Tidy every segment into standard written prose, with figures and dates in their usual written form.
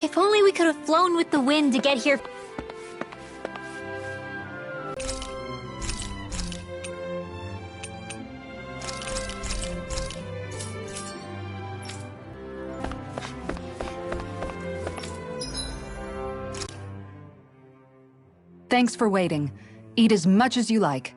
If only we could have flown with the wind to get here. Thanks for waiting. Eat as much as you like.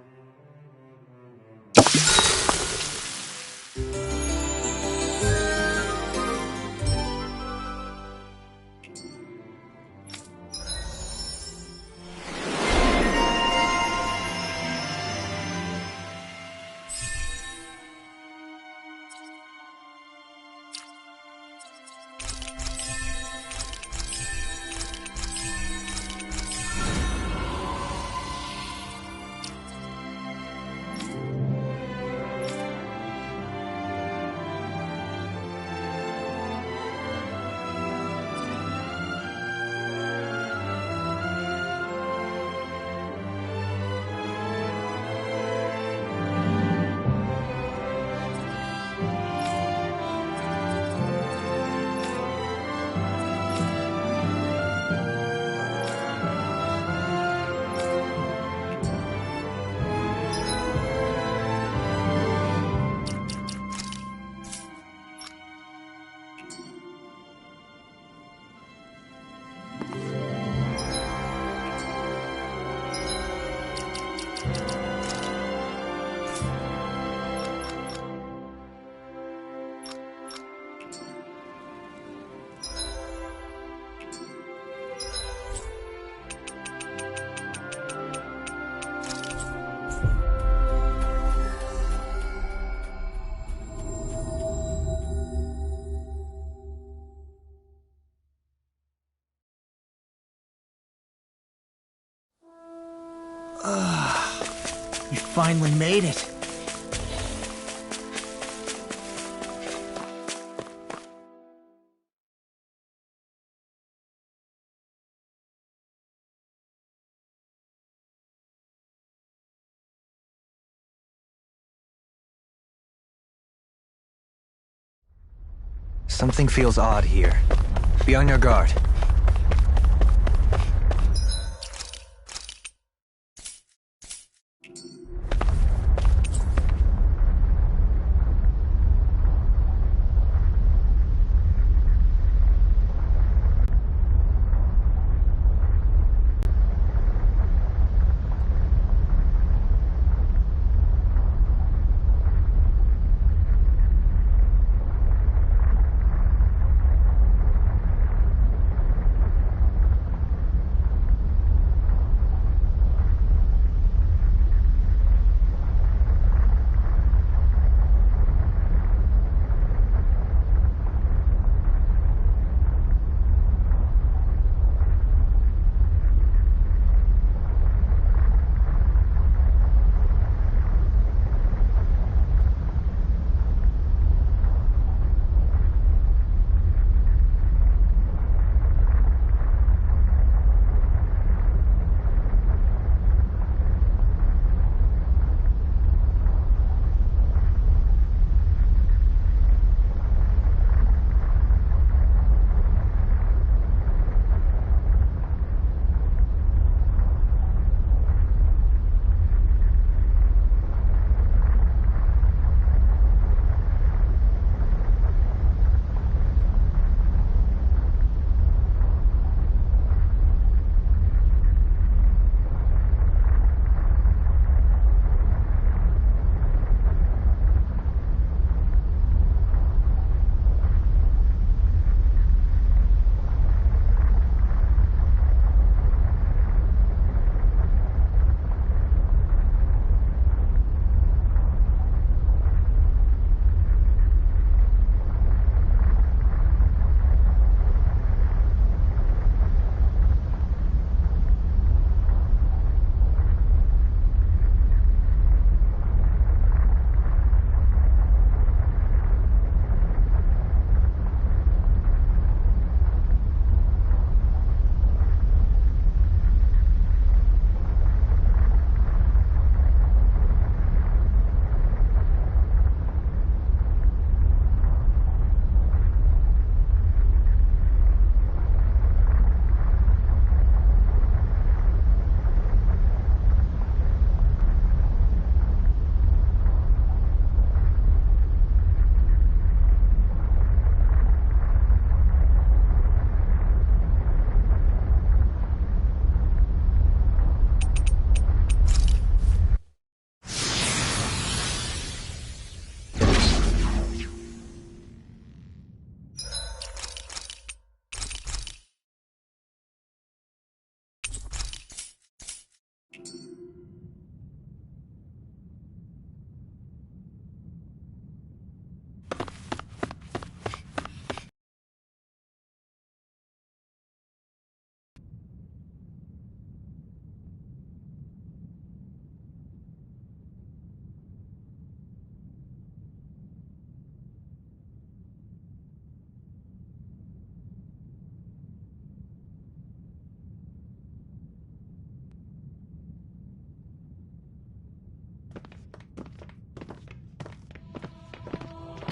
We finally made it. Something feels odd here. Be on your guard.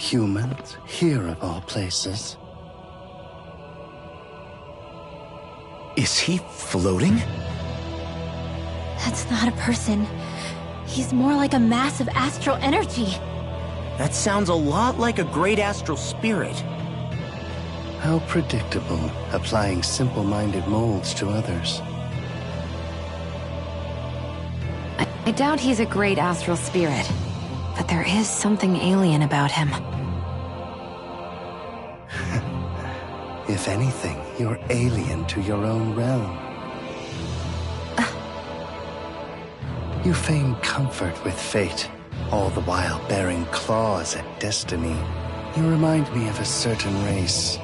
humans, here of all places. Is he floating? That's not a person. He's more like a mass of astral energy. That sounds a lot like a great astral spirit. How predictable, applying simple-minded molds to others. I doubt he's a great astral spirit, but there is something alien about him. If anything, you're alien to your own realm. You feign comfort with fate, all the while bearing claws at destiny. You remind me of a certain race.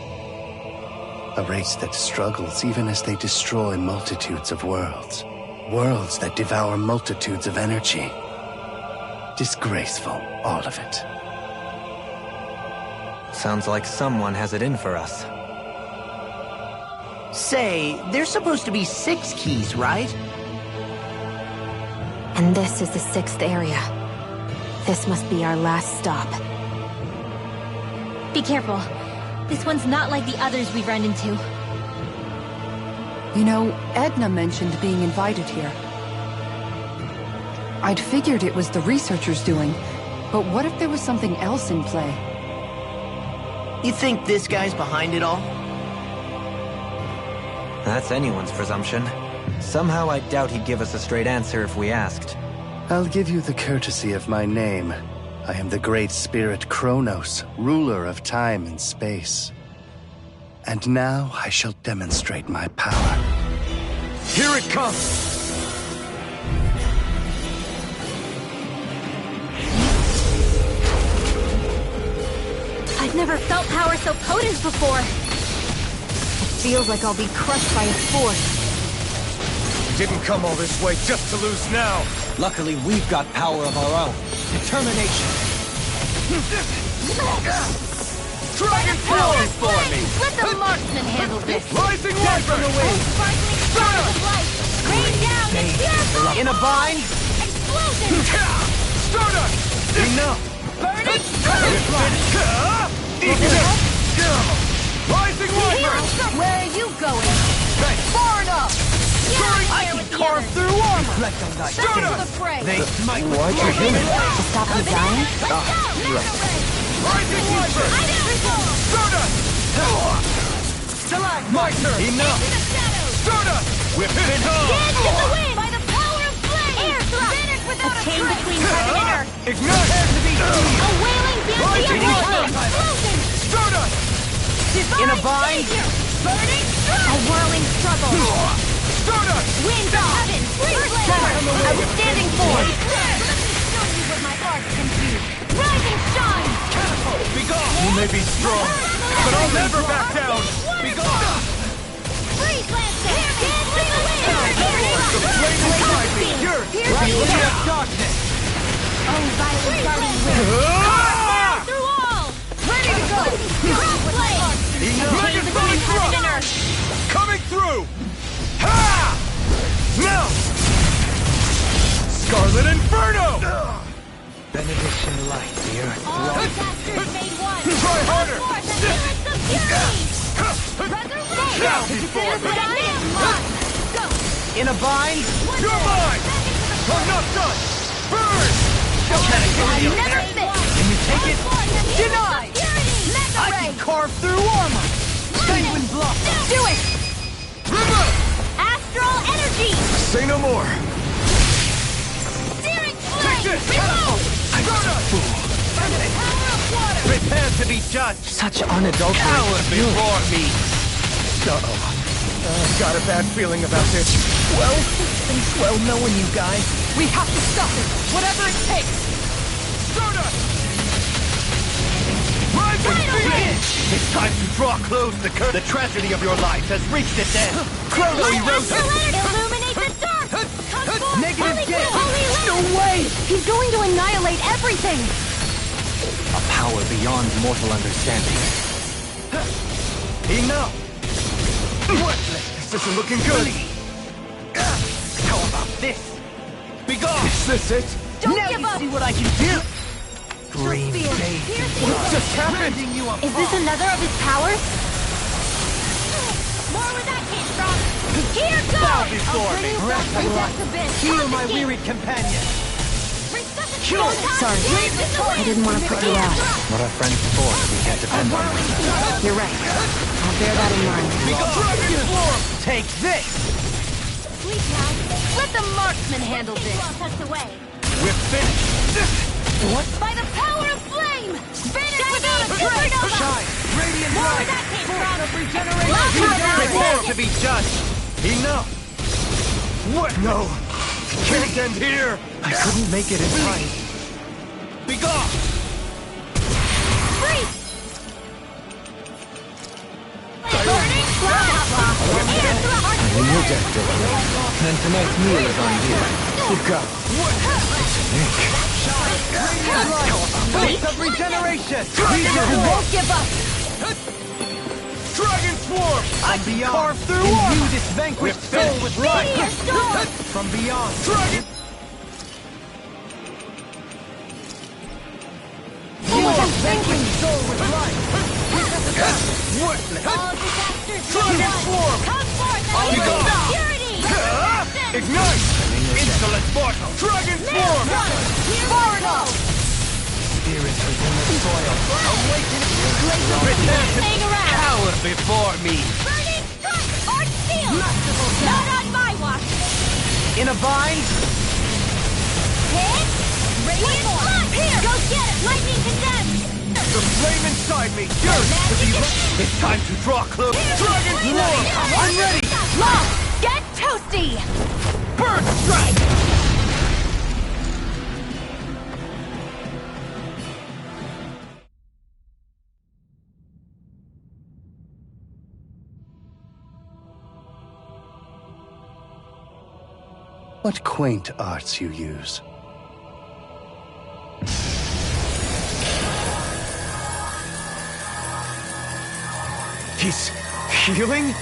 A race that struggles even as they destroy multitudes of worlds. Worlds that devour multitudes of energy. Disgraceful, all of it. Sounds like someone has it in for us. Say, there's supposed to be 6 keys, right? And this is the 6th area. This must be our last stop. Be careful. This one's not like the others we've run into. You know, Edna mentioned being invited here. I'd figured it was the researchers doing, but what if there was something else in play? You think this guy's behind it all? That's anyone's presumption. Somehow I doubt he'd give us a straight answer if we asked. I'll give you the courtesy of my name. I am the great spirit Kronos, ruler of time and space. And now I shall demonstrate my power. Here it comes! I've never felt power so potent before. Feels like I'll be crushed by its force. Didn't come all this way just to lose now. Luckily, we've got power of our own. Determination. Dragon power for me! Let the marksman handle this. Rising Wyvern! Sparkling stars of light. Rain down and fearful. In a bind? Explosion. Stardust! Enough! Burning stars. Rising Wyvern! Where are you going? Far enough! I can Carve through armor! Let them die. the fray. They might want you human. To stop me dying? Rising Wyvern! Stardust! My turn! Enough! Stardust! Whip it home! By the power of flame! Air thrust! Vanish without a chain between heaven and earth! Ignite! A wailing Rising Byzantine Wyvern! explosion! Stardust! In a bind? Burning strike! A whirling struggle! Stardust! Winds of heaven! Outstanding force! Let me show you what my art can do! Rising shine! Be gone! You may be strong, but I'll never back down! Be gone! Freeze lancet! Dance with the wind! The flame will guide me! You're the of darkness! Oh, violent guardian wind! Carve through all! Ready to go! Cross blade! Megasonic thrust! Coming through! Ha! Now! Scarlet Inferno! Benediction light, the earth. All disasters made one! Try harder! Forth and endless of fury! Resurrect! Now before me! Go! In a bind? You're mine! I'm not done! Burn! Never fit! Can you take it? Denied! I can carve through armor! Penguin bluff! Do it! River! Astral energy! Say no more! Searing Take flame! this! Reload! I'm a fool! By the power of water! Prepare to be judged! Such unadulterated Cower fury. before me! Uh-oh. I've got a bad feeling about this. Well, it's well knowing you guys. We have to stop it, whatever it takes! Stardust! Rise and begin! It's time to draw close the curtain. The tragedy of your life has reached its end. Chrono erosion! Illuminate the dark! Come forth! Negative Holy gate. Will! Holy Will! No way! He's going to annihilate everything! A power beyond mortal understanding. Enough! This isn't looking good. How about this? Be gone! Is this it? Don't now give you up! see what I can do! Green Spear. What just happened? Is this another of his powers? More where that came from. Here goes! Bow before me. Rest of luck. Heal my wearied companion. Sorry, I didn't want to put you out. What are friends for if we can't depend on them? You're right. I'll bear that in mind. Take this! Sleep now. Let the marksman handle this. We're finished! What? By the power of flame! Finish without a trace! Shine! Radiant More where light! that came from. Of regeneration! Prepare to be judged! Enough! What? No! Can't end here! I couldn't make it in time. Be gone! Freeze! Burning cloud outlaw! And to a heart In your death, and tonight's meal is on you. Look up. Light of regeneration! I won't give up! Dragon Swarm! I can carve through imbue this vanquished soul with light! Meteor storm! From beyond! Dragon! Vanquished soul with light! Worthless! All disasters Dragon Swarm! come forth I'll and be use gone. purity! Ignite! Insolent mortal! Dragon Swarm! Foreigner! Spirits within the soil! Awaken! Prepare to Hang around! cower before me! Burning cut! Or steel! Not on my watch! In a bind! Hit! Radiant blood! Here! Go get it! Lightning condemned! The flame inside me yearns to be lit! It's time to draw close! Dragon Swarm! I'm ready! Long! Get toasty! Burn strike! What quaint arts you use. He's healing?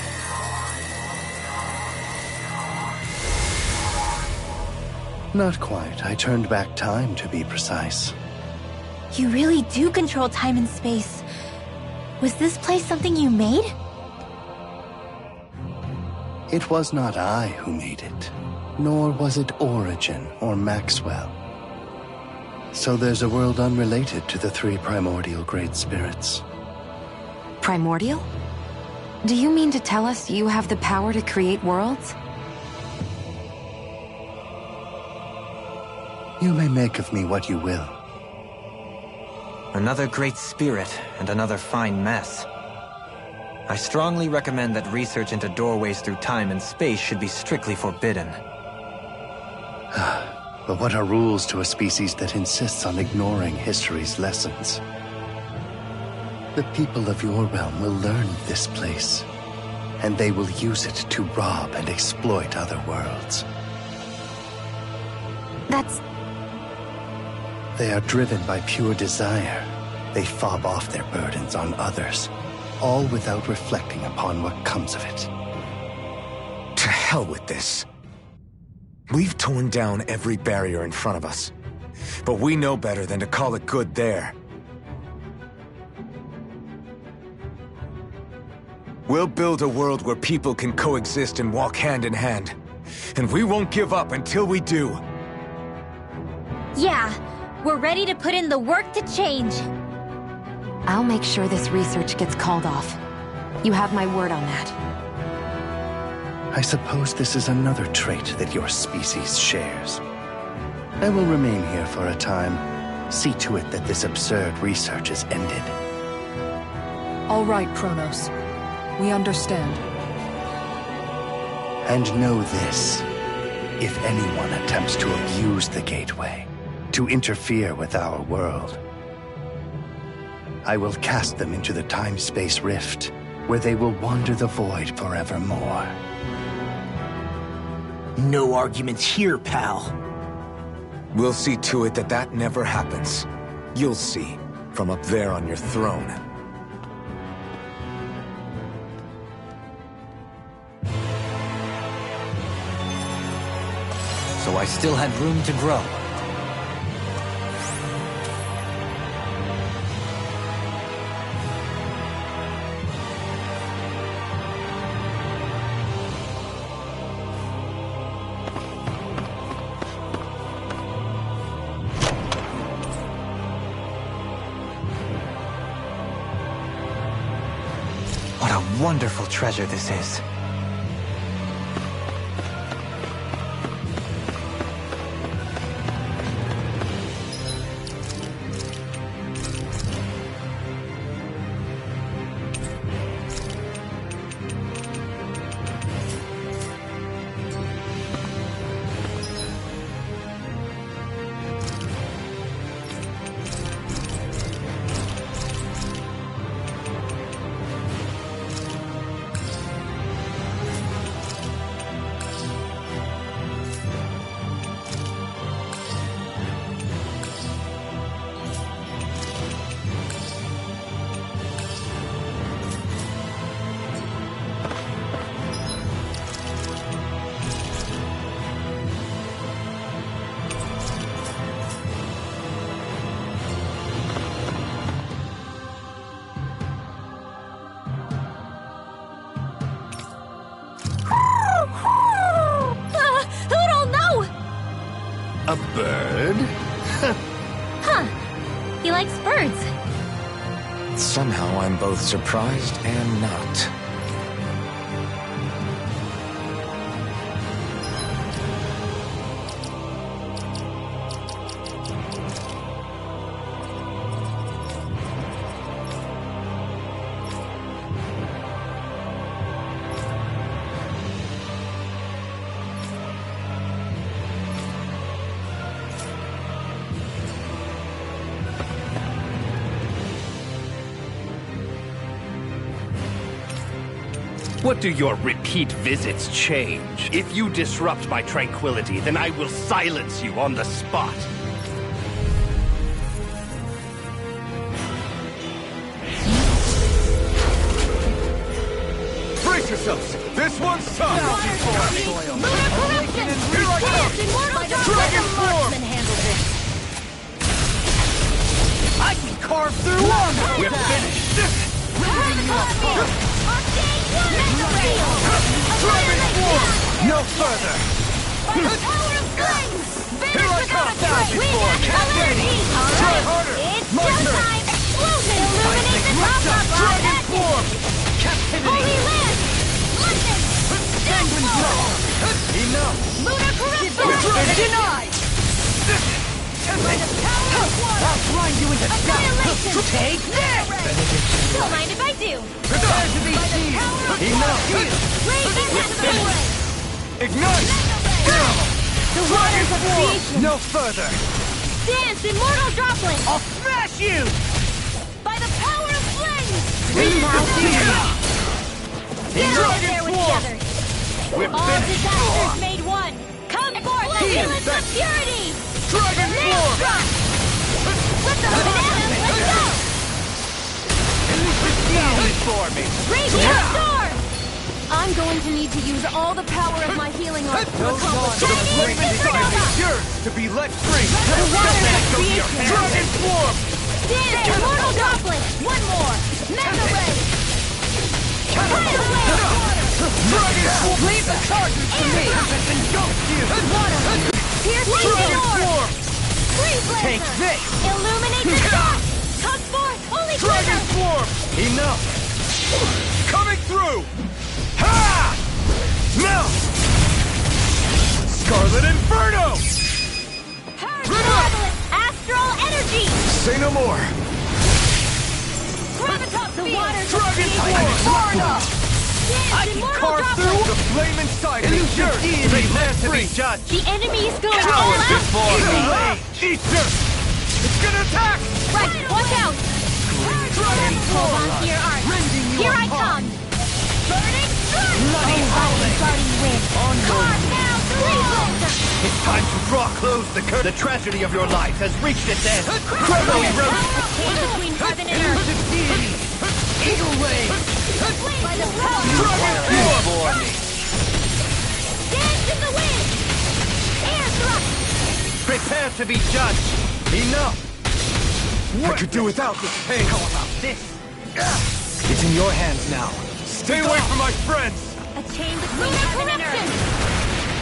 Not quite. I turned back time, to be precise. You really do control time and space. Was this place something you made? It was not I who made it, nor was it Origin or Maxwell. So there's a world unrelated to the three primordial great spirits. Primordial? Do you mean to tell us you have the power to create worlds? You may make of me what you will. Another great spirit and another fine mess. I strongly recommend that research into doorways through time and space should be strictly forbidden. But what are rules to a species that insists on ignoring history's lessons? The people of your realm will learn this place, and they will use it to rob and exploit other worlds. That's... They are driven by pure desire. They fob off their burdens on others, all without reflecting upon what comes of it. To hell with this. We've torn down every barrier in front of us, but we know better than to call it good there. We'll build a world where people can coexist and walk hand in hand, and we won't give up until we do. Yeah, we're ready to put in the work to change. I'll make sure this research gets called off. You have my word on that. I suppose this is another trait that your species shares. I will remain here for a time. See to it that this absurd research is ended. All right, Kronos. We understand. And know this. If anyone attempts to abuse the Gateway, to interfere with our world, I will cast them into the time-space rift, where they will wander the void forevermore. No arguments here, pal. We'll see to it that that never happens. You'll see, from up there on your throne. So I still had room to grow. wonderful treasure this is. A bird? Huh. He likes birds. Somehow I'm both surprised and not. What do your repeat visits change? If you disrupt my tranquility, then I will silence you on the spot. Brace yourselves! This one's tough! Lunar corruption! Dance immortal Dragon form! I can carve through armor! We're finished! Dragon form! No further! By the power of flames! Here I come! We have energy! Try harder! It's My turn! showtime! Explosion! Illuminate the top of Dragon form! Holy land! London! Penguin blow! Enough! Lunar corruption! Denied! By the power of water! I'll grind you into Annihilation! dust! Take this! Don't mind if I do! Prepare to be seen! Enough! Raging Meteorite! Ignite! The waters of creation! No further! Dance, immortal droplet! I'll smash you! By the power of flames! Get over Dragon there with the form! others! We're All finished! disasters made one! Come forth, ambulance of purity! Dragon Nail form! drop! With the banana, let's go! For me! Raging storm! I'm going to need to use all the power of my healing art to accomplish Chinese supernova! Yours to be let free! The waters of creation! Dragon form! Dance, immortal droplet! One more! Mega ray! Tidal wave! Dragon form! Leave the charges to me! Water! Pierce Dragon orb! form! Freeze laser! Take this! Illuminate the dark! Come forth, holy Dragon glitter! form! Enough! Coming through! Ha! Now! Scarlet Inferno! Paradox! Astral energy! Say no more! Gravitas the waters Dragon of form! Florida! I Dance, can immortal carve droplet! through The flame inside me! illusion Yours deity! to be let Let to free! be judged! The enemy is going all Coward out! before me! Eat this! It's gonna attack! Right, watch out! Hold on to your art. Here I come! Burning strike! Bloody howling! Guarding wind! Carve now! Freeze laser! It's time to draw close the curtain. The tragedy of your life has reached its end. Chrono erosion! Came between heaven and earth! Illusion deity! Eagle ray! By the power of Dragon form! Dance in the wind! Air thrust! Prepare to be judged! Enough! I could do without this pain! How about this? It's in your hands now. Stay away from my friends! A chain between heaven and earth!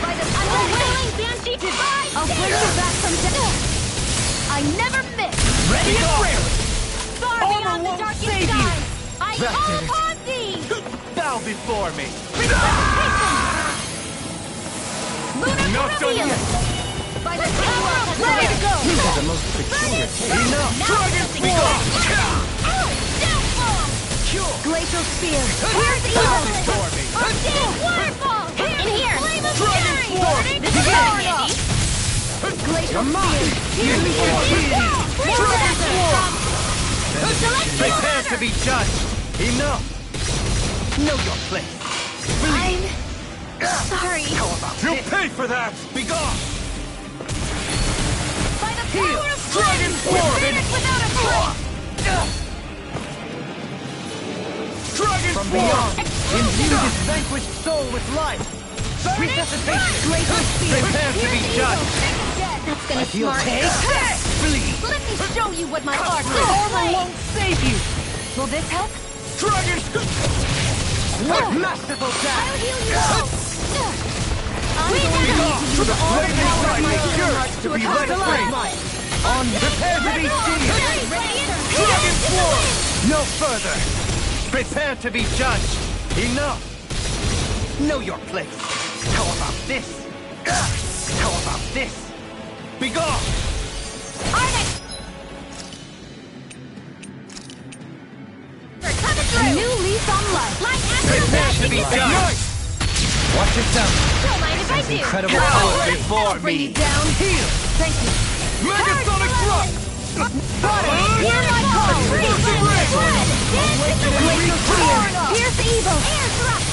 By the unwilling banshee divide! I'll bring you back from death! I never miss! Ready and rarely! Far Armor beyond the won't darkest save you. skies! I call upon thee! Bow before me! Lunar Not done reveal! yet. By the power of ready to go! These are the most peculiar tales. Enough! Dragon Be Form! Downfall! Glacial spear! Where's the evil? before me! Undead waterfall! In here! Flame of Dragon fury! Form! This is power up! Glacial spear! Here we go! Dragon Form! Select Prepare to be judged! Enough! Know your place! I'm sorry. How about you pay for that? Be gone! By the power of Dragon flame! Form! Spirit without a flame! Dragon From Form! beyond, imbue his vanquished soul with life. Resuscitation. Glacial spear! Prepare to be judged! That's gonna smart. Flee! Let me show you what my art can Armor display! won't save you. Will this help? Dragon! What masterful I'll dash. heal you all! I'm going to need to use all the power of my heart to Be attack right the alive. light! On prepare to be seen. Dragon Form! No further! Prepare to be judged! Enough! Know your place! How about this? How about this? Be gone! A new leaf on life! Like Prepare to be judged! Watch yourself. Don't mind if I do! Incredible Bow power. before Bring me! you down! Heal! Thank you! Megasonic Thrust! Hear my call! Glacial spear! Pierce evil! Air thrust!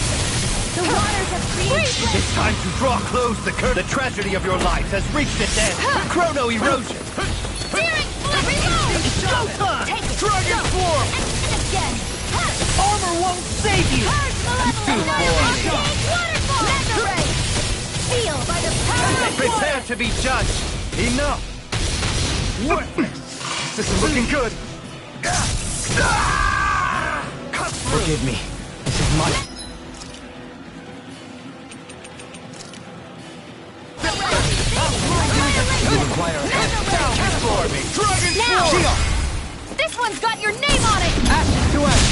The waters have created... It's time to draw close the curtain. The tragedy of your lives has reached its end. Chrono erosion! Steering flip! Reload! Showtime! Take it! Dragon Go! Form! And again! Armor won't save you. Purge the level! Big waterfall! Mega ray! Feel by the power of Prepare water! to be judged! Enough! Worthless! This is looking good! Cut through! Forgive me. This is my... You require a hand. Down before me! Dragon Now! Form! This one's got your name on it! Ash to ash.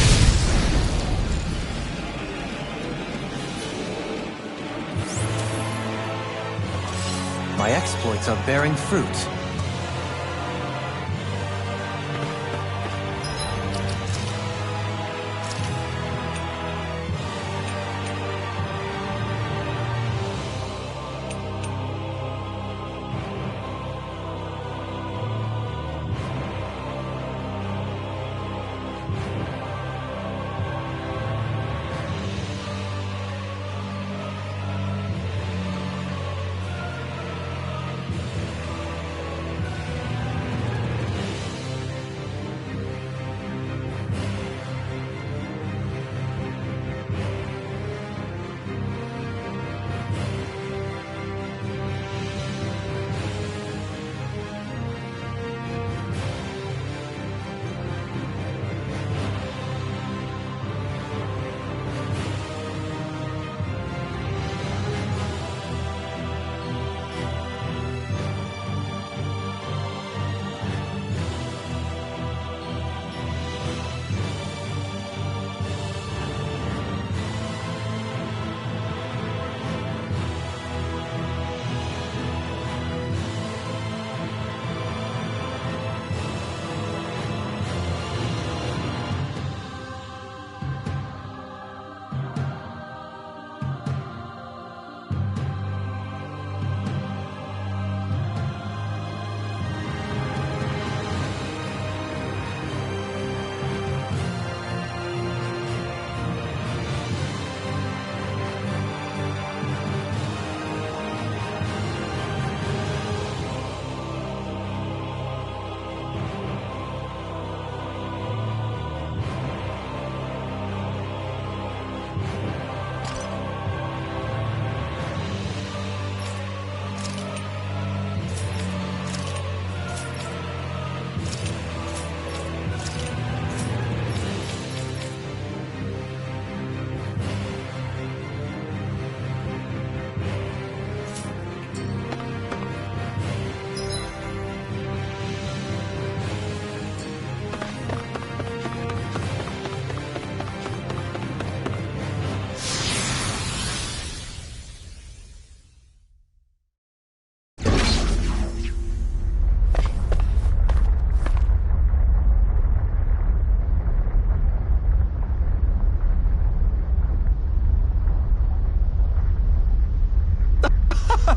My exploits are bearing fruit.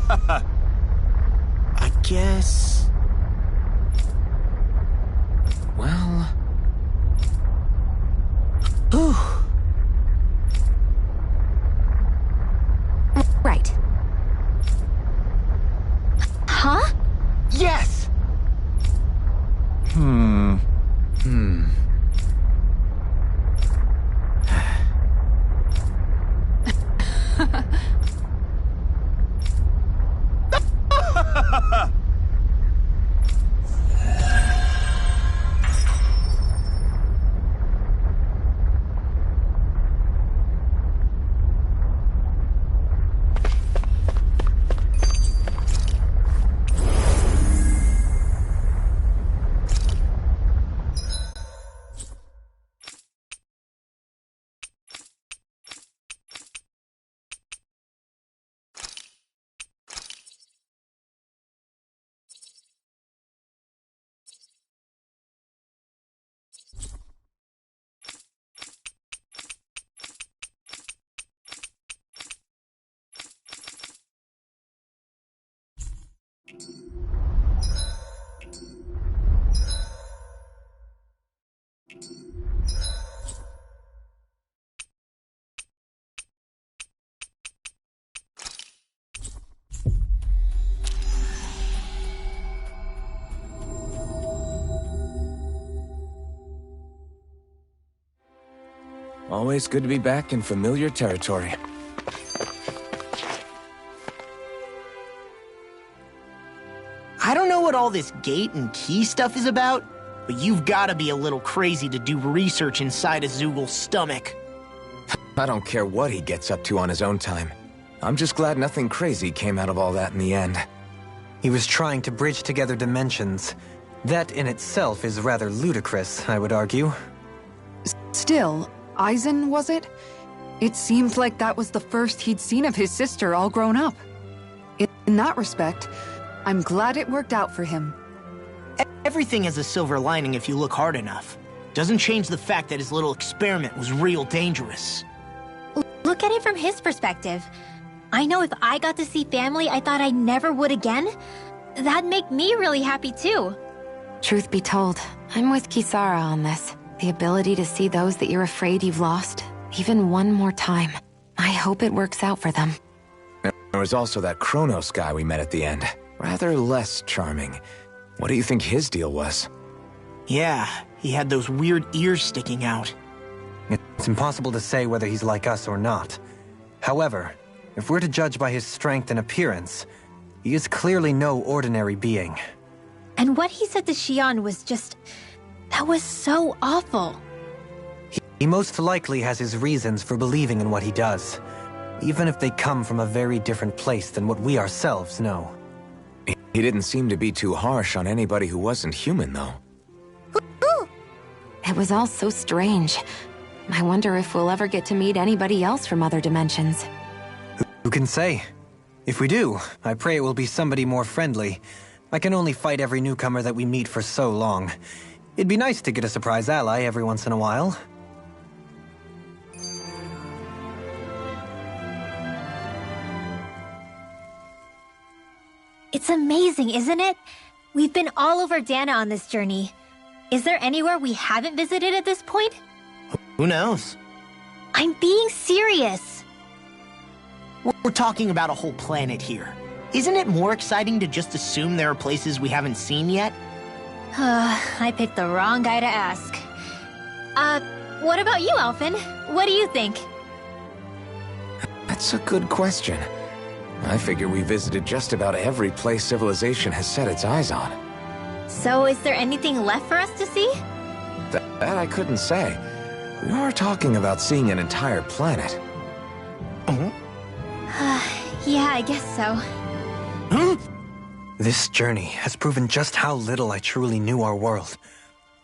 I guess... Well... Whew. Right. Huh? Yes! Always good to be back in familiar territory. I don't know what all this gate and key stuff is about, but you've got to be a little crazy to do research inside a Zoogl's stomach. I don't care what he gets up to on his own time. I'm just glad nothing crazy came out of all that in the end. He was trying to bridge together dimensions. That in itself is rather ludicrous, I would argue. Still, Eisen, was it? It seemed like that was the first he'd seen of his sister all grown up. In that respect, I'm glad it worked out for him. Everything has a silver lining if you look hard enough. Doesn't change the fact that his little experiment was real dangerous. Look at it from his perspective. I know if I got to see family I thought I never would again, that'd make me really happy too. Truth be told, I'm with Kisara on this. The ability to see those that you're afraid you've lost, even one more time. I hope it works out for them. There was also that Kronos guy we met at the end. Rather less charming. What do you think his deal was? Yeah, he had those weird ears sticking out. It's impossible to say whether he's like us or not. However, if we're to judge by his strength and appearance, he is clearly no ordinary being. And what he said to Xion was just... that was so awful. He most likely has his reasons for believing in what he does, even if they come from a very different place than what we ourselves know. He didn't seem to be too harsh on anybody who wasn't human, though. It was all so strange. I wonder if we'll ever get to meet anybody else from other dimensions. Who can say? If we do, I pray it will be somebody more friendly. I can only fight every newcomer that we meet for so long. It'd be nice to get a surprise ally every once in a while. It's amazing, isn't it? We've been all over Dana on this journey. Is there anywhere we haven't visited at this point? Who knows? I'm being serious. We're talking about a whole planet here. Isn't it more exciting to just assume there are places we haven't seen yet? I picked the wrong guy to ask. What about you, Alphen? What do you think? That's a good question. I figure we visited just about every place civilization has set its eyes on. So is there anything left for us to see? That I couldn't say. We are talking about seeing an entire planet. Yeah, I guess so. This journey has proven just how little I truly knew our world.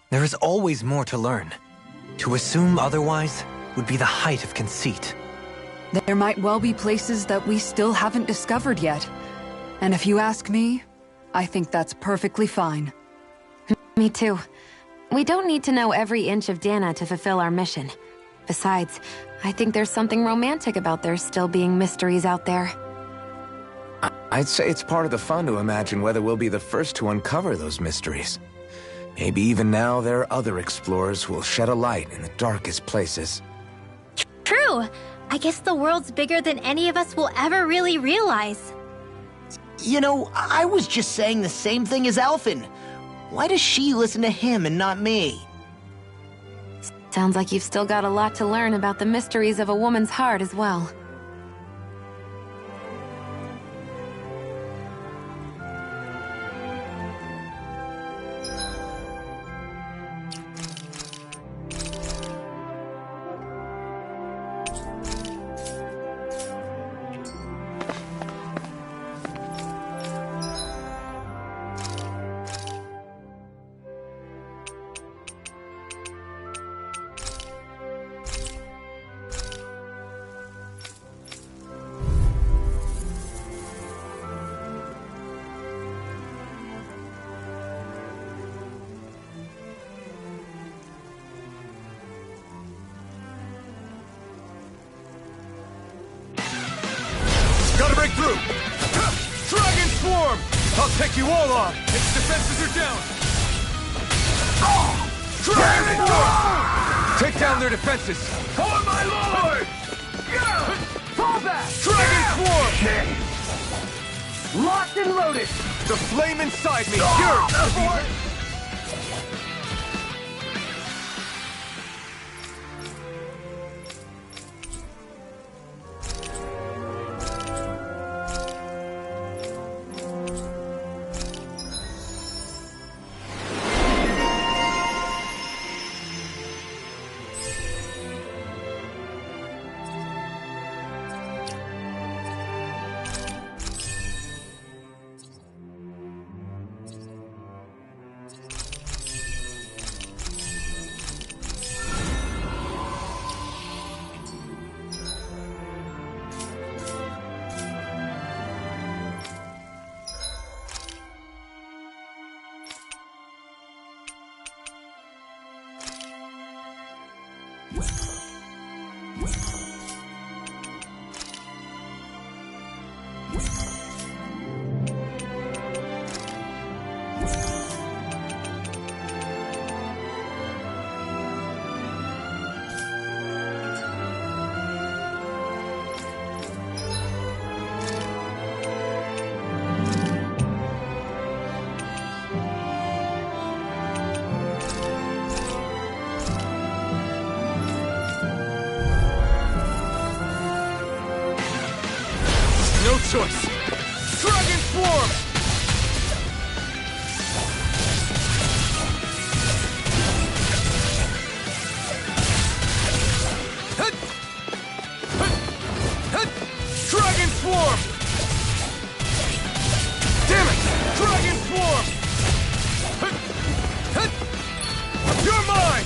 There is always more to learn. To assume otherwise would be the height of conceit. There might well be places that we still haven't discovered yet. And if you ask me, I think that's perfectly fine. Me too. We don't need to know every inch of Dana to fulfill our mission. Besides, I think there's something romantic about there still being mysteries out there. I'd say it's part of the fun to imagine whether we'll be the first to uncover those mysteries. Maybe even now there are other explorers who will shed a light in the darkest places. True. I guess the world's bigger than any of us will ever really realize. You know, I was just saying the same thing as Elfin. Why does she listen to him and not me? Sounds like you've still got a lot to learn about the mysteries of a woman's heart as well. Gotta break through! Dragon Swarm! I'll take you all on! Its defenses are down! Dragon Swarm! Take down their defenses! For my lord! Fall back! Dragon Swarm! Locked and loaded! The flame inside me! Yours! No choice! Dragon Swarm! Dragon Swarm! Damn it! Dragon Swarm! You're mine!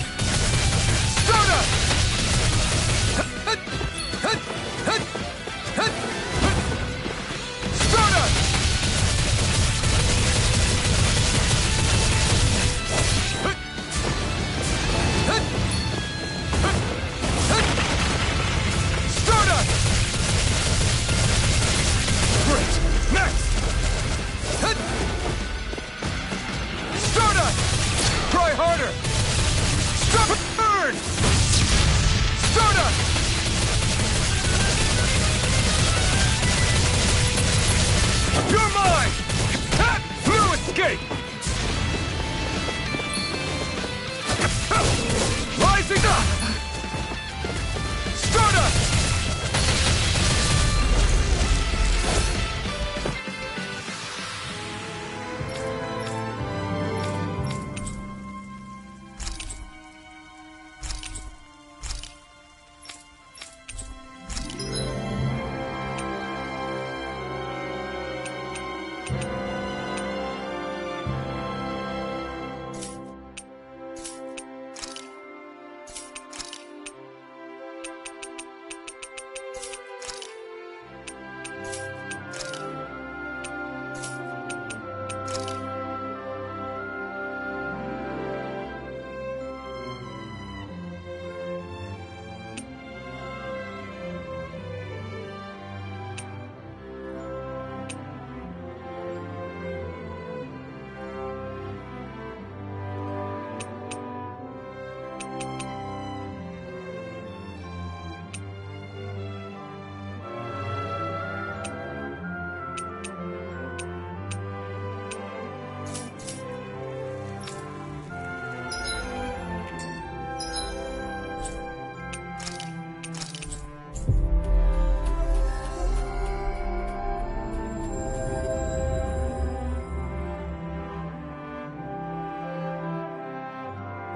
Stardust! Try harder! Stop it! Burn! Stardust! You're mine! No escape! Rising up! Stardust!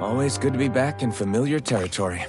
Always good to be back in familiar territory.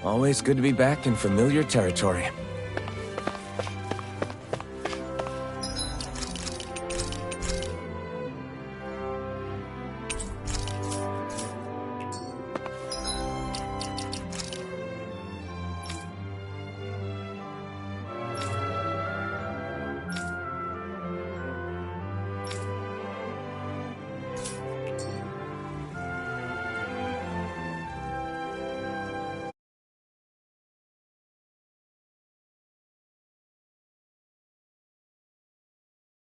Always good to be back in familiar territory.